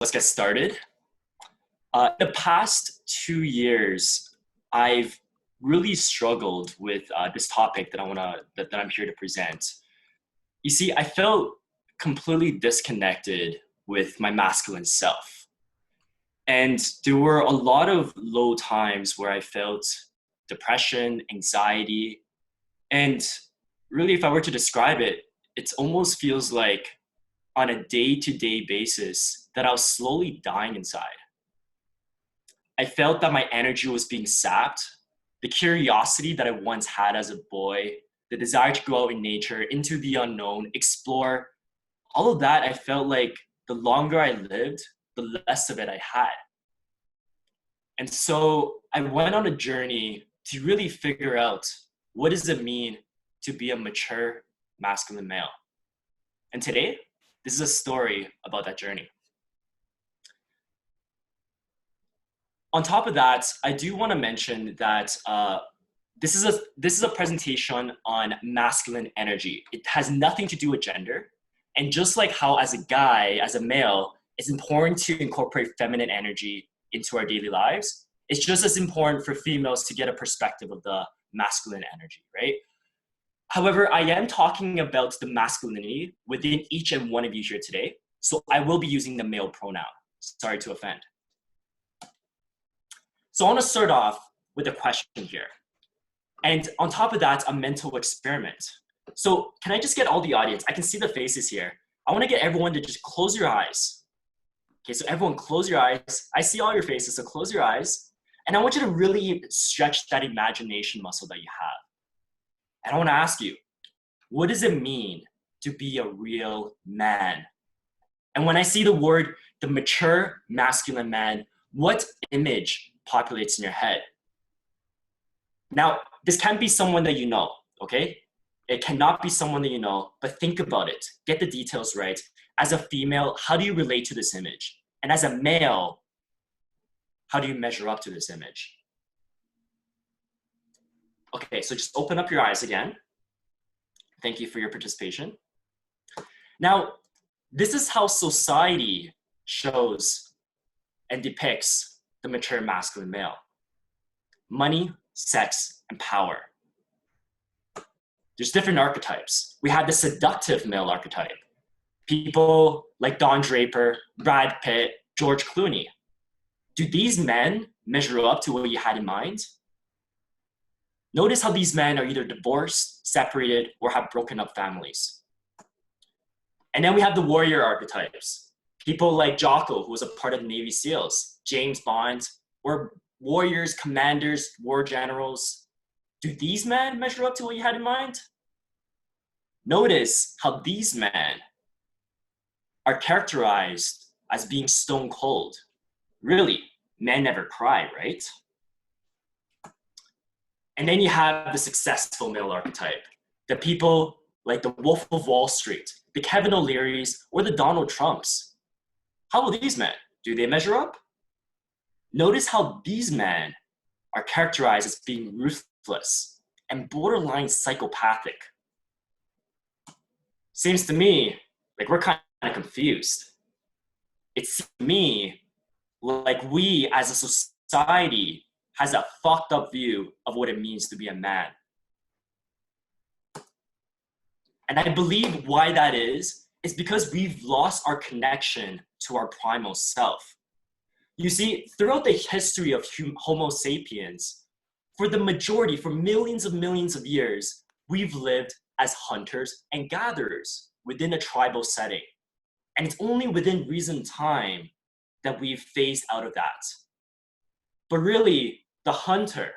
Let's get started. The past 2 years, I've really struggled with this topic that I'm here to present. You see, I felt completely disconnected with my masculine self. And there were a lot of low times where I felt depression, anxiety, and really, if I were to describe it, it almost feels like on a day-to-day basis that I was slowly dying inside. I felt that my energy was being sapped. The curiosity that I once had as a boy, the desire to go out in nature, into the unknown, explore, all of that, I felt like the longer I lived, the less of it I had. And so I went on a journey to really figure out, what does it mean to be a mature masculine male? And today, this is a story about that journey. On top of that, I do want to mention that this is a presentation on masculine energy. It has nothing to do with gender. And just like how as a guy, as a male, it's important to incorporate feminine energy into our daily lives, it's just as important for females to get a perspective of the masculine energy, right? However, I am talking about the masculinity within each and one of you here today. So I will be using the male pronoun. Sorry to offend. So I want to start off with a question here. And on top of that, a mental experiment. So can I just get all the audience? I can see the faces here. I want to get everyone to just close your eyes. Okay, so everyone close your eyes. I see all your faces, so close your eyes. And I want you to really stretch that imagination muscle that you have. And I want to ask you, what does it mean to be a real man? And when I see the word, the mature masculine man, what image populates in your head? Now, this can't be someone that you know, okay? It cannot be someone that you know, but think about it. Get the details right. As a female, how do you relate to this image? And as a male, how do you measure up to this image? Okay, so just open up your eyes again. Thank you for your participation. Now, this is how society shows and depicts the mature masculine male. Money, sex, and power. There's different archetypes. We have the seductive male archetype. People like Don Draper, Brad Pitt, George Clooney. Do these men measure up to what you had in mind? Notice how these men are either divorced, separated, or have broken up families. And then we have the warrior archetypes. People like Jocko, who was a part of the Navy SEALs, James Bond, or warriors, commanders, war generals. Do these men measure up to what you had in mind? Notice how these men are characterized as being stone cold. Really, men never cry, right? And then you have the successful male archetype. The people like the Wolf of Wall Street, the Kevin O'Learys, or the Donald Trumps. How will these men? Do they measure up? Notice how these men are characterized as being ruthless and borderline psychopathic. Seems to me like we're kind of confused. It seems to me like we as a society has a fucked up view of what it means to be a man. And I believe why that is because we've lost our connection to our primal self. You see, throughout the history of Homo sapiens, for the majority, for millions of years, we've lived as hunters and gatherers within a tribal setting. And it's only within recent time that we've phased out of that. But really, the hunter,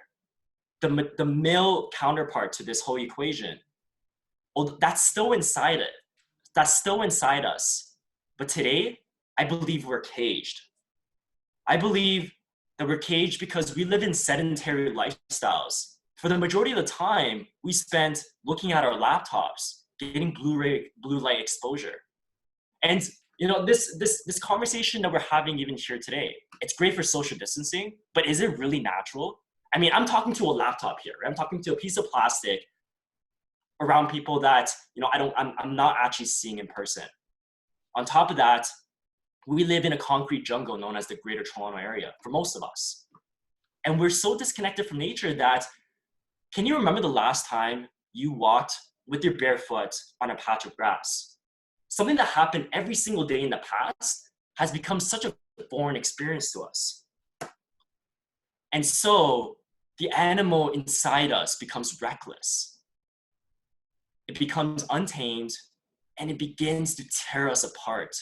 the male counterpart to this whole equation, that's still inside it. That's still inside us. But today, I believe we're caged. I believe that we're caged because we live in sedentary lifestyles. For the majority of the time, we spend looking at our laptops, getting blue light exposure. And you know, this conversation that we're having even here today, it's great for social distancing, but is it really natural? I mean, I'm talking to a laptop here, right? I'm talking to a piece of plastic around people that, you know, I'm not actually seeing in person. On top of that, We live in a concrete jungle known as the Greater Toronto Area for most of us. And we're so disconnected from nature that, can you remember the last time you walked with your barefoot on a patch of grass? Something that happened every single day in the past has become such a foreign experience to us. And so the animal inside us becomes reckless. It becomes untamed, and it begins to tear us apart.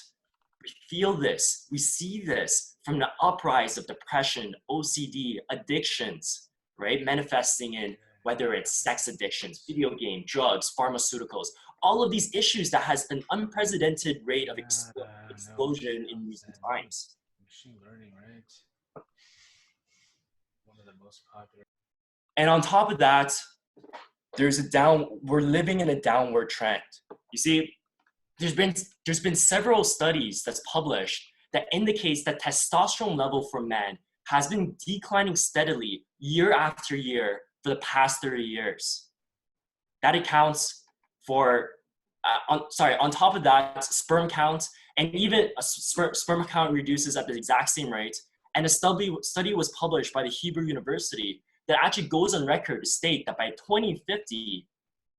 We feel this, we see this from the uprise of depression, OCD, addictions, right? Manifesting in whether it's sex addictions, video game, drugs, pharmaceuticals, all of these issues that has an unprecedented rate of explosion in recent times. Machine learning, right? One of the most popular. And on top of that, we're living in a downward trend. You see, there's been several studies that's published that indicates that testosterone level for men has been declining steadily year after year for the past 30 years. That accounts for, on top of that, sperm count, and even a sperm count reduces at the exact same rate. And a study was published by the Hebrew University that actually goes on record to state that by 2050,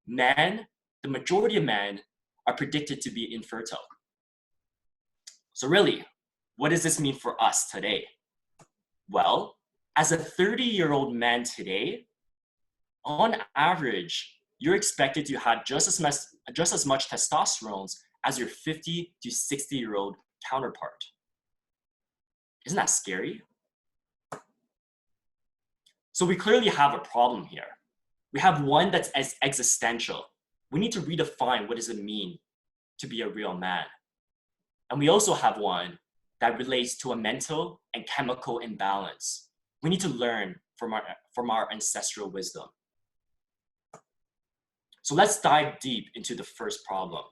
men, the majority of men, are predicted to be infertile. So really, what does this mean for us today? Well, as a 30-year-old man today, on average, you're expected to have just as much testosterone as your 50 to 60-year-old counterpart. Isn't that scary? So we clearly have a problem here. We have one that's as existential. We need to redefine what does it mean to be a real man. And we also have one that relates to a mental and chemical imbalance. We need to learn from our ancestral wisdom. So let's dive deep into the first problem.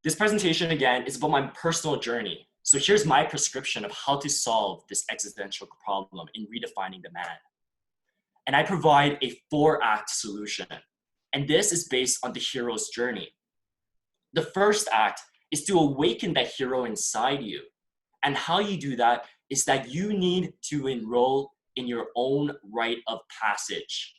This presentation, again, is about my personal journey. So here's my prescription of how to solve this existential problem in redefining the man. And I provide a 4-act solution. And this is based on the hero's journey. The first act is to awaken that hero inside you. And how you do that is that you need to enroll in your own rite of passage.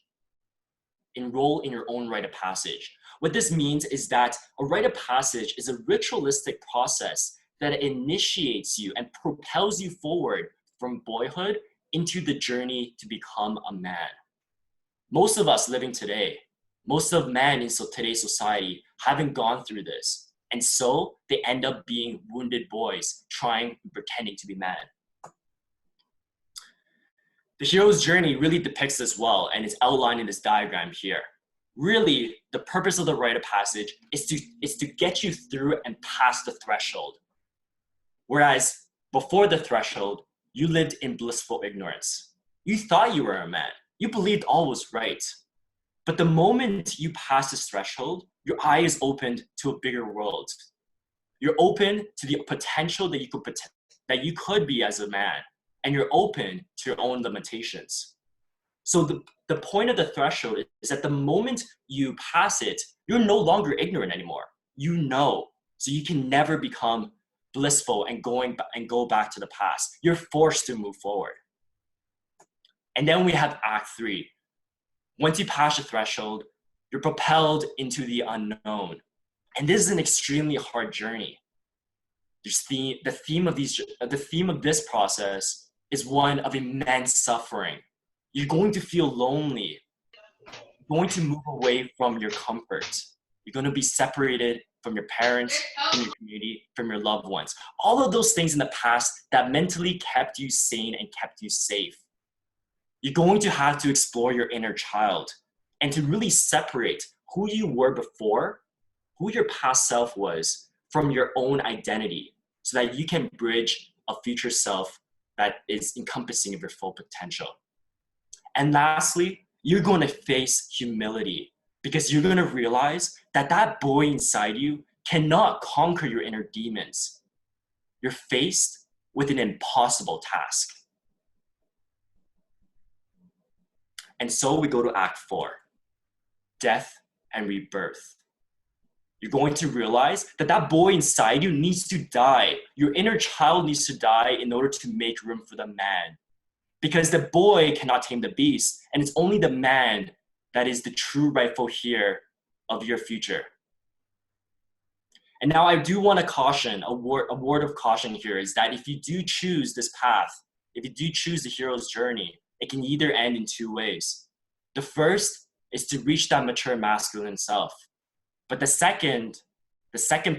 Enroll in your own rite of passage. What this means is that a rite of passage is a ritualistic process that initiates you and propels you forward from boyhood into the journey to become a man. Most of us living today, most of men in today's society haven't gone through this. And so they end up being wounded boys pretending to be men. The hero's journey really depicts this well, and it's outlined in this diagram here. Really, the purpose of the rite of passage is to get you through and past the threshold. Whereas before the threshold, you lived in blissful ignorance. You thought you were a man. You believed all was right. But the moment you pass this threshold, your eye is opened to a bigger world. You're open to the potential that you could be as a man, and you're open to your own limitations. So the point of the threshold is that the moment you pass it, you're no longer ignorant anymore. You know, so you can never become blissful and go back to the past. You're forced to move forward. And then we have Act 3. Once you pass the threshold, you're propelled into the unknown. And this is an extremely hard journey. The theme of this process is one of immense suffering. You're going to feel lonely. You're going to move away from your comfort. You're going to be separated from your parents, from your community, from your loved ones. All of those things in the past that mentally kept you sane and kept you safe. You're going to have to explore your inner child and to really separate who you were before, who your past self was, from your own identity, so that you can bridge a future self that is encompassing of your full potential. And lastly, you're going to face humility, because you're going to realize that that boy inside you cannot conquer your inner demons. You're faced with an impossible task. And so we go to Act 4, death and rebirth. You're going to realize that that boy inside you needs to die. Your inner child needs to die in order to make room for the man. Because the boy cannot tame the beast, and it's only the man that is the true rightful heir of your future. And now I do want to caution, a word of caution here is that if you do choose this path, if you do choose the hero's journey, it can either end in two ways. The first is to reach that mature masculine self. But the second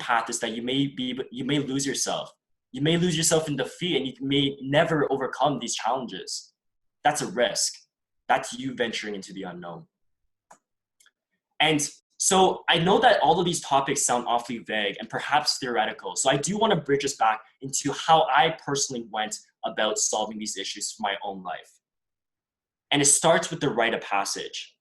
path is that you may lose yourself. You may lose yourself in defeat and you may never overcome these challenges. That's a risk. That's you venturing into the unknown. And so I know that all of these topics sound awfully vague and perhaps theoretical. So I do want to bridge us back into how I personally went about solving these issues for my own life. And it starts with the rite of passage.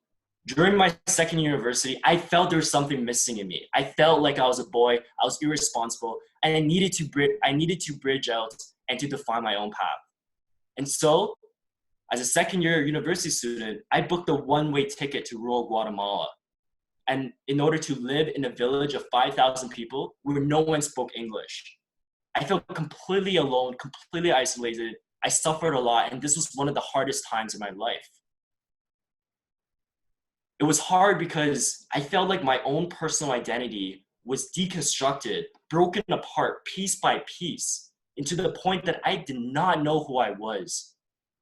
During my second year university, I felt there was something missing in me. I felt like I was a boy, I was irresponsible, and I needed to bridge out and to define my own path. And so, as a second year university student, I booked a one-way ticket to rural Guatemala. And in order to live in a village of 5,000 people where no one spoke English. I felt completely alone, completely isolated. I suffered a lot, and this was one of the hardest times in my life. It was hard because I felt like my own personal identity was deconstructed, broken apart piece by piece, into the point that I did not know who I was.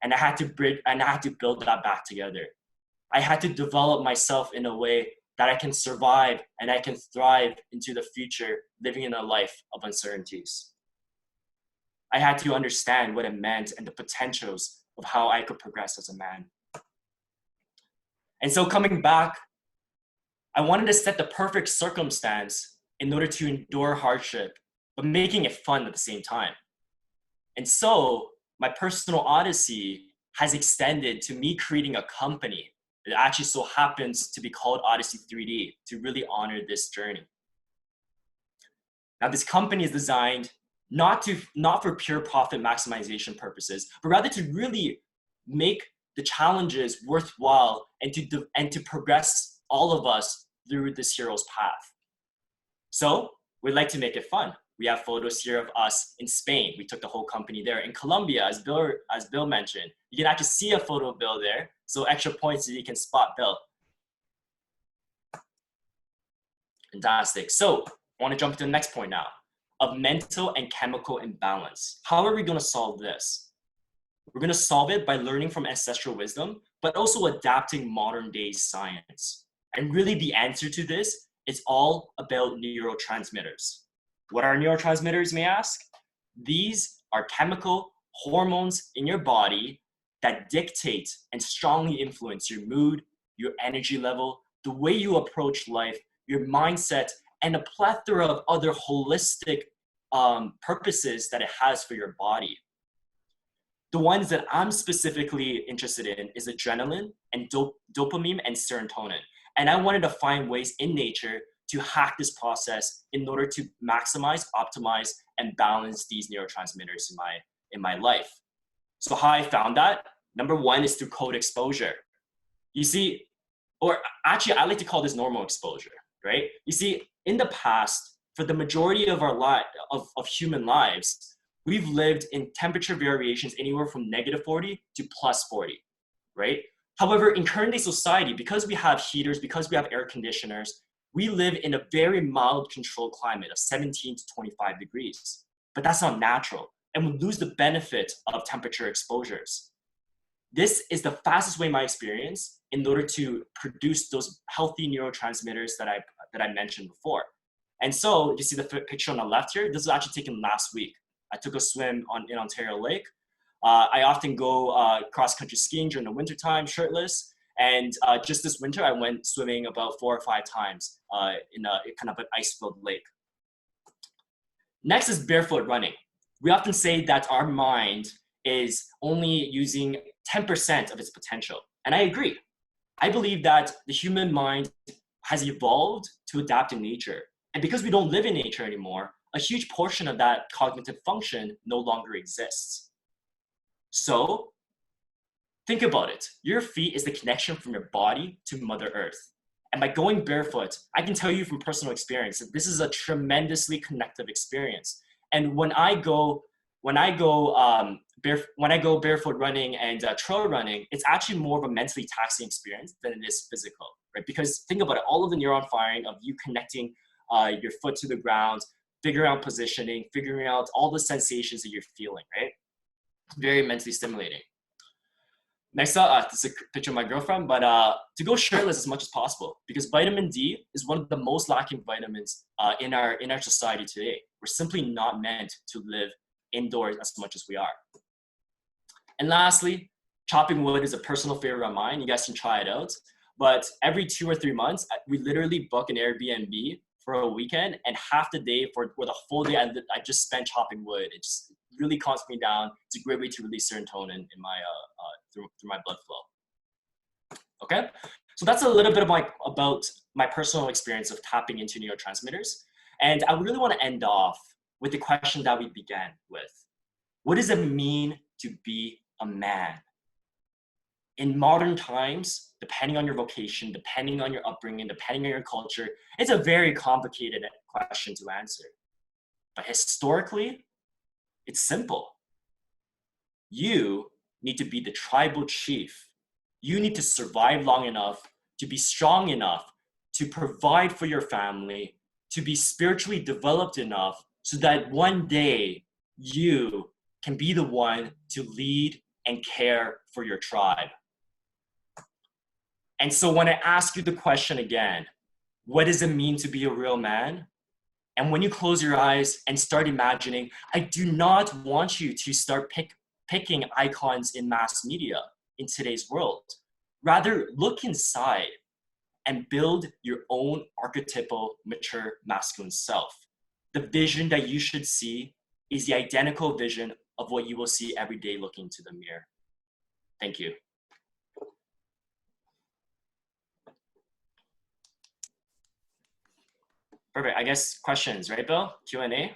And I had to build that back together. I had to develop myself in a way that I can survive and I can thrive into the future, living in a life of uncertainties. I had to understand what it meant and the potentials of how I could progress as a man. And so coming back, I wanted to set the perfect circumstance in order to endure hardship, but making it fun at the same time. And so my personal odyssey has extended to me creating a company that actually so happens to be called Odyssey 3D to really honor this journey. Now, this company is designed not for pure profit maximization purposes, but rather to really make the challenges worthwhile and to progress all of us through this hero's path. So we'd like to make it fun. We have photos here of us in Spain. We took the whole company there. In Colombia, as Bill mentioned, you can actually see a photo of Bill there. So extra points so you can spot Bill. Fantastic. So I want to jump to the next point now of mental and chemical imbalance. How are we going to solve this? We're going to solve it by learning from ancestral wisdom, but also adapting modern day science. And really the answer to this is all about neurotransmitters. What are neurotransmitters, you may ask? These are chemical hormones in your body that dictate and strongly influence your mood, your energy level, the way you approach life, your mindset, and a plethora of other holistic purposes that it has for your body. The ones that I'm specifically interested in is adrenaline and dopamine and serotonin. And I wanted to find ways in nature to hack this process in order to maximize, optimize, and balance these neurotransmitters in my life. So how I found that, number one is through cold exposure. You see, or actually I like to call this normal exposure, right? You see, in the past, for the majority of our of human lives, we've lived in temperature variations anywhere from -40 to +40, right? However, in current day society, because we have heaters, because we have air conditioners, we live in a very mild controlled climate of 17 to 25 degrees. But that's not natural, and we lose the benefit of temperature exposures. This is the fastest way, in my experience, in order to produce those healthy neurotransmitters that I mentioned before. And so you see the picture on the left here. This was actually taken last week. I took a swim in Ontario Lake. I often go cross-country skiing during the wintertime, shirtless. And just this winter, I went swimming about 4 or 5 times in a kind of an ice-filled lake. Next is barefoot running. We often say that our mind is only using 10% of its potential. And I agree. I believe that the human mind has evolved to adapt to nature. And because we don't live in nature anymore, a huge portion of that cognitive function no longer exists. So think about it. Your feet is the connection from your body to Mother Earth. And by going barefoot, I can tell you from personal experience that this is a tremendously connective experience. And when I go barefoot running and trail running, it's actually more of a mentally taxing experience than it is physical, right? Because think about it, all of the neuron firing of you connecting your foot to the ground, figuring out positioning, figuring out all the sensations that you're feeling, right? Very mentally stimulating. Next up, this is a picture of my girlfriend, but to go shirtless as much as possible, because vitamin D is one of the most lacking vitamins in our society today. We're simply not meant to live indoors as much as we are. And lastly, chopping wood is a personal favorite of mine. You guys can try it out. But every 2 or 3 months, we literally book an Airbnb for a weekend, and half the day for the whole day I just spent chopping wood. It just really calms me down. It's a great way to release serotonin in my through my blood flow. Okay, so that's a little bit about my personal experience of tapping into neurotransmitters, and I really want to end off with the question that we began with: what does it mean to be a man? In modern times, depending on your vocation, depending on your upbringing, depending on your culture, it's a very complicated question to answer. But historically, it's simple. You need to be the tribal chief. You need to survive long enough to be strong enough to provide for your family, to be spiritually developed enough so that one day you can be the one to lead and care for your tribe. And so when I ask you the question again, what does it mean to be a real man? And when you close your eyes and start imagining, I do not want you to start picking icons in mass media in today's world. Rather, look inside and build your own archetypal, mature, masculine self. The vision that you should see is the identical vision of what you will see every day looking into the mirror. Thank you. Perfect. I guess questions, right, Bill? Q&A?